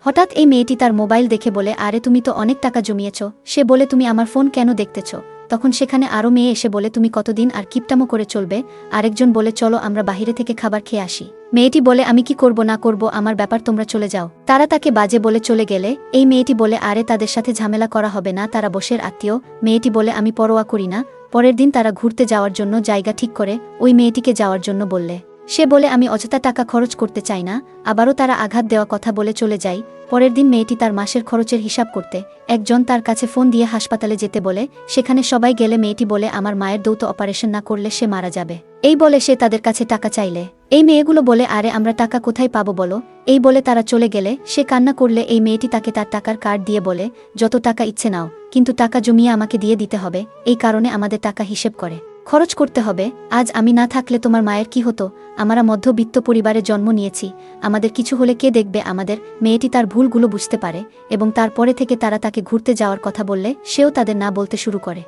হঠাৎ এই মেয়েটি তার মোবাইল দেখে বলে, আরে তুমি তো অনেক টাকা জমিয়েছ। সে বলে, তুমি আমার ফোন কেন দেখতেছ? তখন সেখানে আরও মেয়ে এসে বলে, তুমি কতদিন আর কিপটামো করে চলবে? আরেকজন বলে, চলো আমরা বাহিরে থেকে খাবার খেয়ে আসি। মেয়েটি বলে, আমি কি করব না করব আমার ব্যাপার, তোমরা চলে যাও। তারা তাকে বাজে বলে চলে গেলে এই মেয়েটি বলে, আরে তাদের সাথে ঝামেলা করা হবে না, তারা বসের আত্মীয়। মেয়েটি বলে, আমি পরোয়া করি না। পরের দিন তারা ঘুরতে যাওয়ার জন্য জায়গা ঠিক করে ওই মেয়েটিকে যাওয়ার জন্য বললে। সে বলে, আমি অযথা টাকা খরচ করতে চাই না। আবারও তারা আঘাত দেওয়া কথা বলে চলে যায়। পরের দিন মেয়েটি তার মাসের খরচের হিসাব করতে একজন তার কাছে ফোন দিয়ে হাসপাতালে যেতে বলে। সেখানে সবাই গেলে মেয়েটি বলে, আমার মায়ের দ্রুত অপারেশন না করলে সে মারা যাবে। এই বলে সে তাদের কাছে টাকা চাইলে এই মেয়েগুলো বলে, আরে আমরা টাকা কোথায় পাবো বলো? এই বলে তারা চলে গেলে সে কান্না করলে এই মেয়েটি তাকে তার টাকার কার্ড দিয়ে বলে, যত টাকা ইচ্ছে নাও, কিন্তু টাকা জমিয়ে আমাকে দিয়ে দিতে হবে। এই কারণে আমাদের টাকা হিসেব করে খরচ করতে হবে। আজ আমি না থাকলে তোমার মায়ের কি হতো? আমরা মধ্যবিত্ত পরিবারে জন্ম নিয়েছি, আমাদের কিছু হলে কে দেখবে আমাদের? মেয়েটি তার ভুলগুলো বুঝতে পারে এবং তারপরে থেকে তারা তাকে ঘুরতে যাওয়ার কথা বললে সেও তাদের না বলতে শুরু করে।